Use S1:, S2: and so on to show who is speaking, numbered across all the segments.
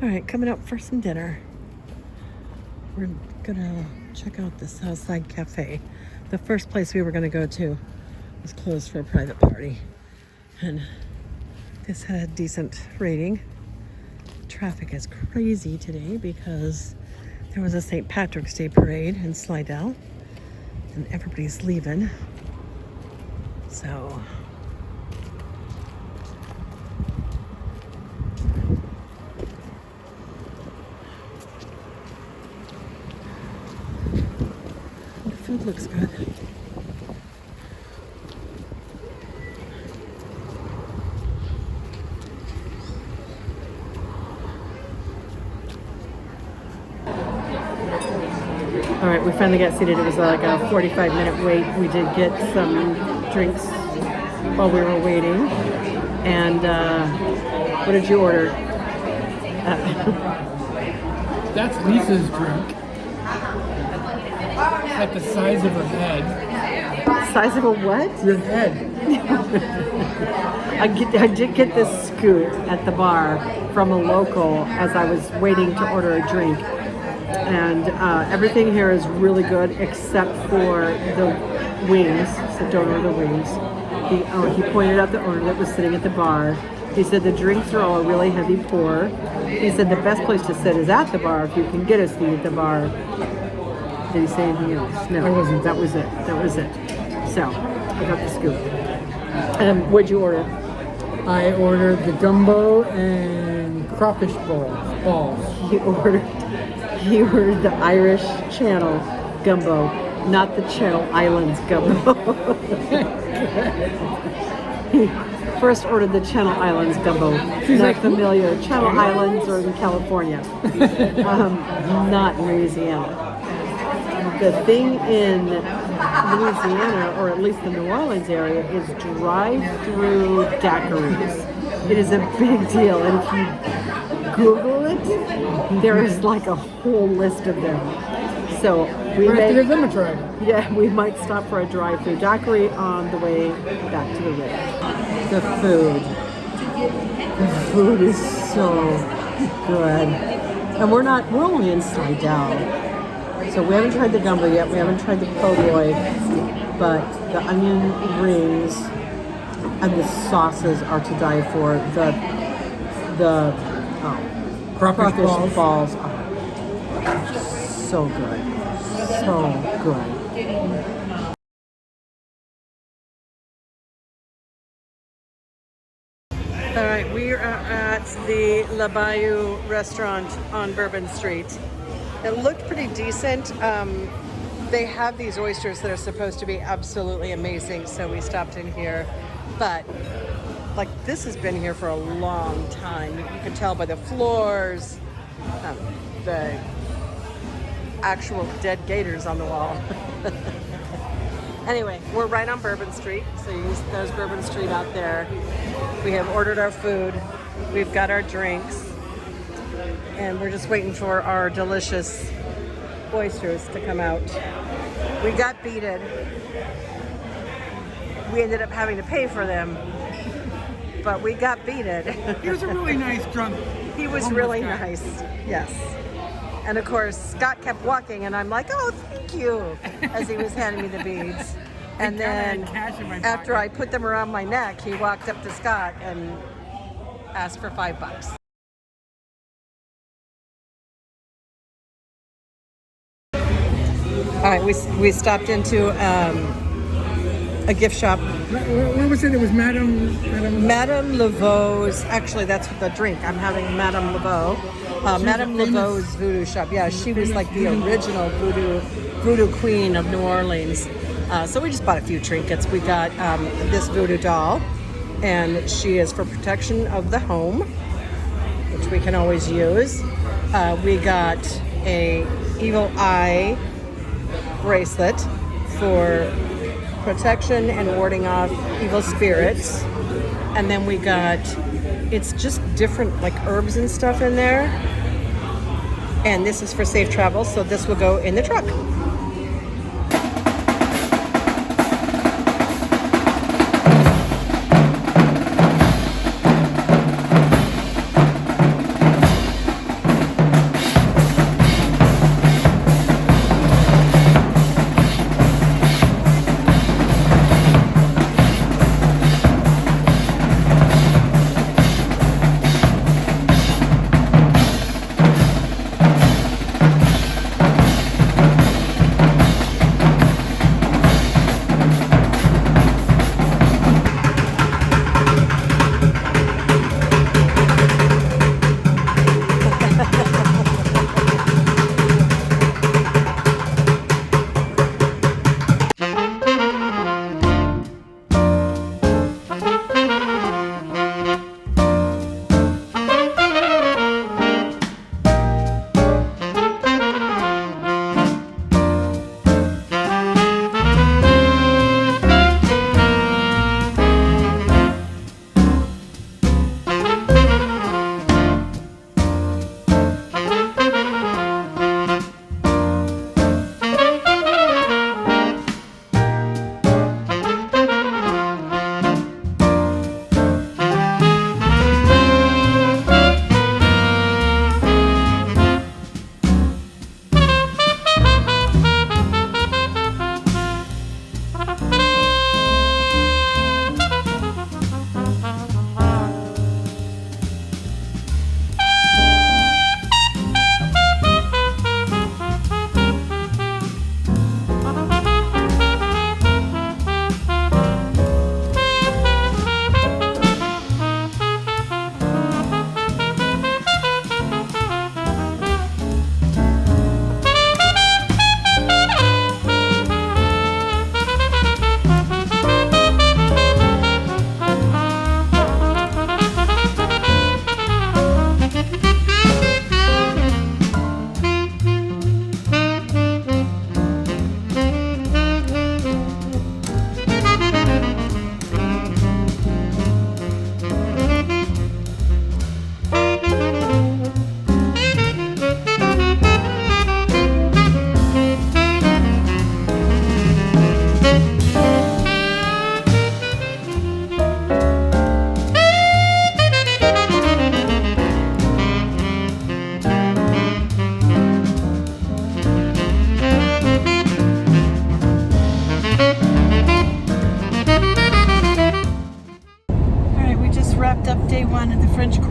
S1: All right, coming up for some dinner. We're gonna check out this Southside Cafe. The first place we were gonna go to was closed for a private party. And this had a decent rating. Traffic is crazy today because there was a St. Patrick's Day parade in Slidell and everybody's leaving. So the food looks good. All right, we finally got seated. It was like a 45-minute wait. We did get some drinks while we were waiting. And what did you order?
S2: That's Lisa's drink. It's like the size of her head.
S1: Size of a what?
S2: Your head.
S1: I did get this scoot at the bar from a local as I was waiting to order a drink. And everything here is really good except for the wings. So don't order the wings. He pointed out the owner that was sitting at the bar. He said the drinks are all really heavy pour. He said the best place to sit is at the bar if you can get a seat at the bar. Did he say anything else? No,
S2: That wasn't.
S1: That was it. That was it. So I got the scoop. What'd you order?
S2: I ordered the gumbo and crawfish balls.
S1: He ordered the Irish Channel gumbo, not the Channel Islands gumbo. He first ordered the Channel Islands gumbo. Not familiar. Channel Islands are in California, not in Louisiana. The thing in Louisiana, or at least the New Orleans area, is drive-through daiquiris. It is a big deal, and if you Google it, there is like a whole list of them. So we
S2: We're
S1: may
S2: give them a try.
S1: Yeah, we might stop for a drive-through daiquiri on the way back to the rig. The food is so good, and we're only in Slidell. So we haven't tried the gumbo yet. We haven't tried the po' boy, but the onion rings and the sauces are to die for. The crawfish balls are so good, so good. All right, we are at the La Bayou restaurant on Bourbon Street. It looked pretty decent. They have these oysters that are supposed to be absolutely amazing, so we stopped in here. But like, this has been here for a long time. You can tell by the floors, the actual dead gators on the wall. Anyway, we're right on Bourbon Street, so there's Bourbon Street out there. We have ordered our food. We've got our drinks. And we're just waiting for our delicious oysters to come out. We got beated. We ended up having to pay for them, but we got beated.
S2: He was a really nice drunk.
S1: He was really nice, yes. And of course, Scott kept walking, and I'm like, oh, thank you, as he was handing me the beads. And then after I put them around my neck, he walked up to Scott and asked for $5. All right, we stopped into a gift shop.
S2: Where was it? It was Madame
S1: Laveau's. Actually, that's the drink. I'm having Madame Laveau. Madame Laveau's voodoo shop. Yeah, she was like the original voodoo queen of New Orleans. So we just bought a few trinkets. We got this voodoo doll, and she is for protection of the home, which we can always use. We got a evil eye bracelet for protection and warding off evil spirits. And then we got, it's just different like herbs and stuff in there. And this is for safe travel, so this will go in the truck.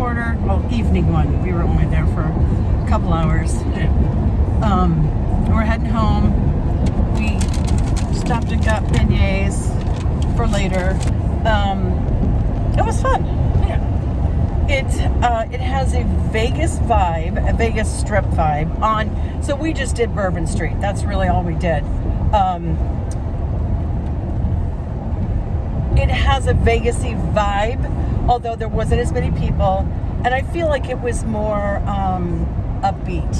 S1: Quarter, well, evening one. We were only there for a couple hours. We're heading home. We stopped and got beignets for later. It was fun. It has a Vegas vibe, a Vegas Strip vibe on. So we just did Bourbon Street. That's really all we did. It has a Vegas-y vibe, although there wasn't as many people, and I feel like it was more upbeat.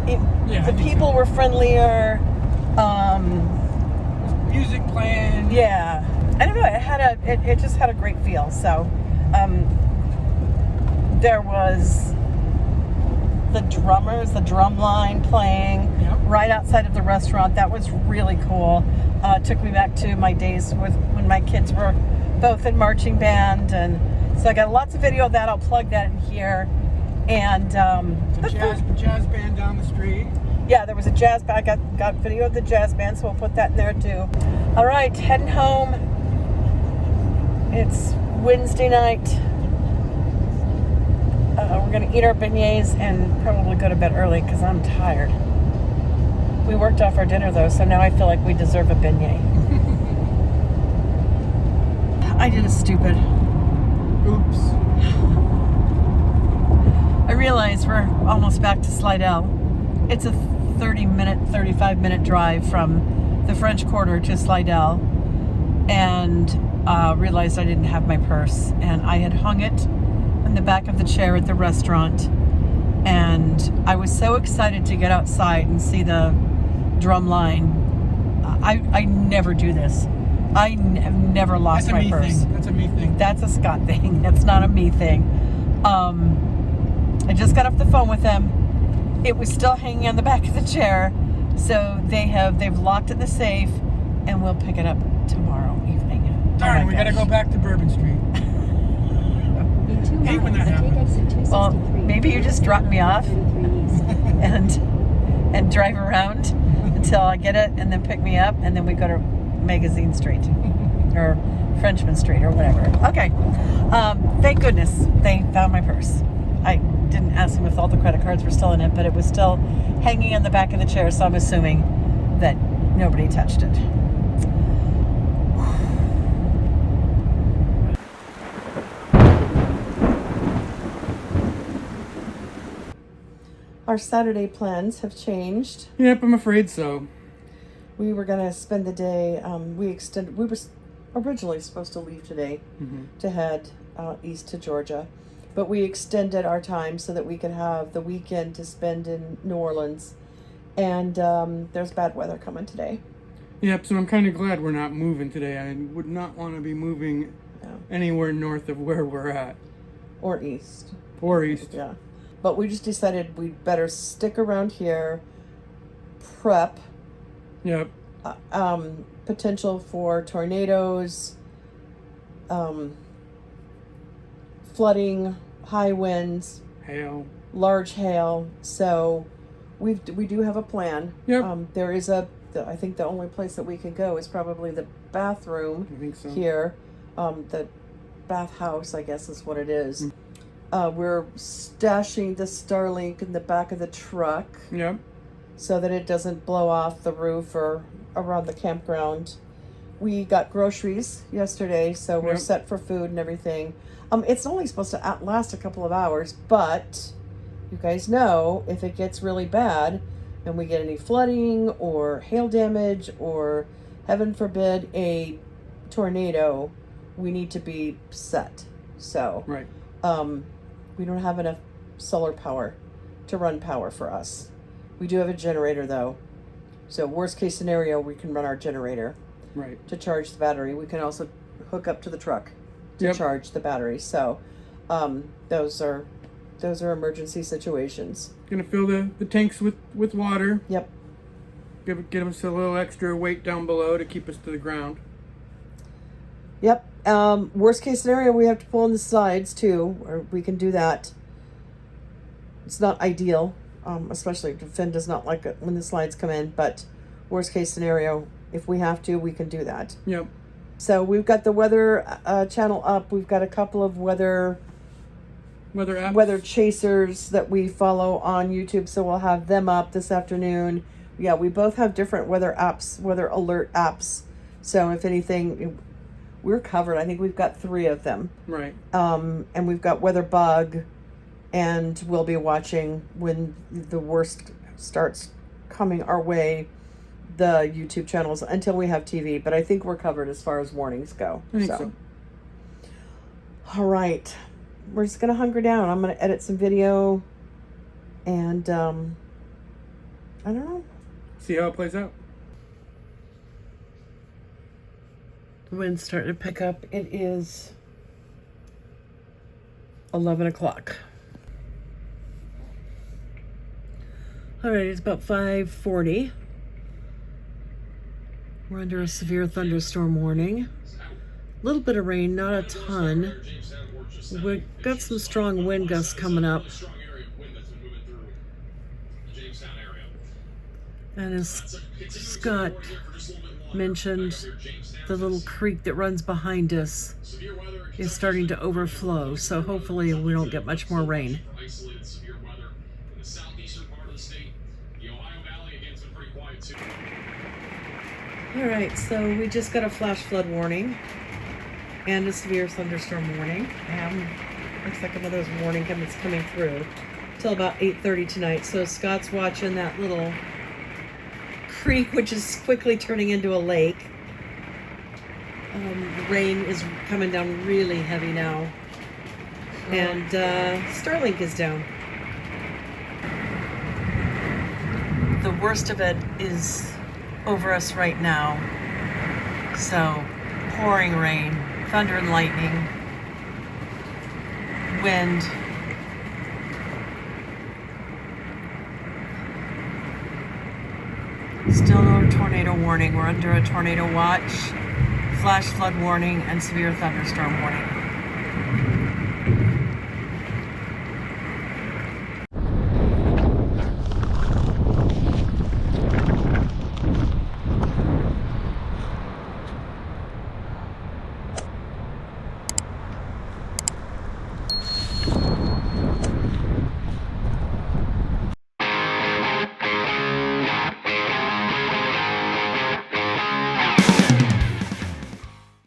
S1: The people were friendlier.
S2: Music playing.
S1: Yeah, I don't know. It just had a great feel. So. There was the drummers, the drum line playing right outside of the restaurant. That was really cool. Took me back to my days when my kids were both in marching band, and so I got lots of video of that. I'll plug that in here. And
S2: the jazz band down the street.
S1: Yeah, there was a jazz band. I got video of the jazz band, so we'll put that in there too. All right, heading home. It's Wednesday night. We're going to eat our beignets and probably go to bed early because I'm tired. We worked off our dinner though, so now I feel like we deserve a beignet. I did a stupid.
S2: Oops.
S1: I realize we're almost back to Slidell. It's a 35-minute drive from the French Quarter to Slidell, and realized I didn't have my purse, and I had hung it in the back of the chair at the restaurant, and I was so excited to get outside and see the drum line. I never do this. I have never lost my purse.
S2: That's a me thing.
S1: That's a Scott thing. That's not a me thing. I just got off the phone with them. It was still hanging on the back of the chair, so they've locked it in the safe, and we'll pick it up tomorrow evening.
S2: Darn, we gotta go back to Bourbon Street. Hate when that happens.
S1: Well, maybe you just drop me off and drive around until I get it, and then pick me up, and then we go to Magazine Street or Frenchman Street or whatever. Okay. Thank goodness they found my purse. I didn't ask them if all the credit cards were still in it, but it was still hanging on the back of the chair, so I'm assuming that nobody touched it. Our Saturday plans have changed.
S2: Yep, I'm afraid so.
S1: We were gonna spend the day. We were originally supposed to leave today to head east to Georgia, but we extended our time so that we could have the weekend to spend in New Orleans. And there's bad weather coming today.
S2: Yep, so I'm kind of glad we're not moving today. I would not want to be moving anywhere north of where we're at.
S1: Or east.
S2: Or east.
S1: Yeah. But we just decided we'd better stick around here, prep.
S2: Yep.
S1: Potential for tornadoes, flooding, high winds,
S2: hail,
S1: large hail. So we do have a plan.
S2: Yep.
S1: There is I think the only place that we can go is probably the bathroom.
S2: I think so.
S1: Here. The bathhouse, I guess is what it is. We're stashing the Starlink in the back of the truck.
S2: Yep. So
S1: that it doesn't blow off the roof or around the campground. We got groceries yesterday, so we're set for food and everything. It's only supposed to last a couple of hours, but you guys know if it gets really bad and we get any flooding or hail damage or, heaven forbid, a tornado, we need to be set. So we don't have enough solar power to run power for us. We do have a generator though. So worst case scenario, we can run our generator to charge the battery. We can also hook up to the truck to charge the battery. So those are emergency situations.
S2: Gonna fill the tanks with water.
S1: Yep.
S2: Give us a little extra weight down below to keep us to the ground.
S1: Yep. Worst case scenario, we have to pull on the sides too, or we can do that. It's not ideal. Especially Finn does not like it when the slides come in, but worst case scenario, if we have to, we can do that.
S2: Yep.
S1: So we've got the weather channel up. We've got a couple of weather
S2: weather apps.
S1: weather chasers that we follow on YouTube, so we'll have them up this afternoon. Yeah, we both have different weather apps, weather alert apps. So if anything, we're covered. I think we've got 3 of them.
S2: Right.
S1: And we've got Weather Bug, and we'll be watching when the worst starts coming our way, the YouTube channels, until we have TV. But I think we're covered as far as warnings go.
S2: I think so.
S1: All right. We're just going to hunker down. I'm going to edit some video, and I don't know.
S2: See how it plays out.
S1: The wind's starting to pick up. It is 11 o'clock. All right, it's about 5:40. We're under a severe thunderstorm warning. A little bit of rain, not a ton. We've got some strong wind gusts coming up. And as Scott mentioned, the little creek that runs behind us is starting to overflow, so hopefully we don't get much more rain. All right, so we just got a flash flood warning and a severe thunderstorm warning. Looks like another warning that's coming through till about 8:30 tonight. So Scott's watching that little creek, which is quickly turning into a lake. The rain is coming down really heavy now, and Starlink is down. The worst of it is over us right now. So, pouring rain, thunder and lightning, wind. Still no tornado warning. We're under a tornado watch, flash flood warning, and severe thunderstorm warning.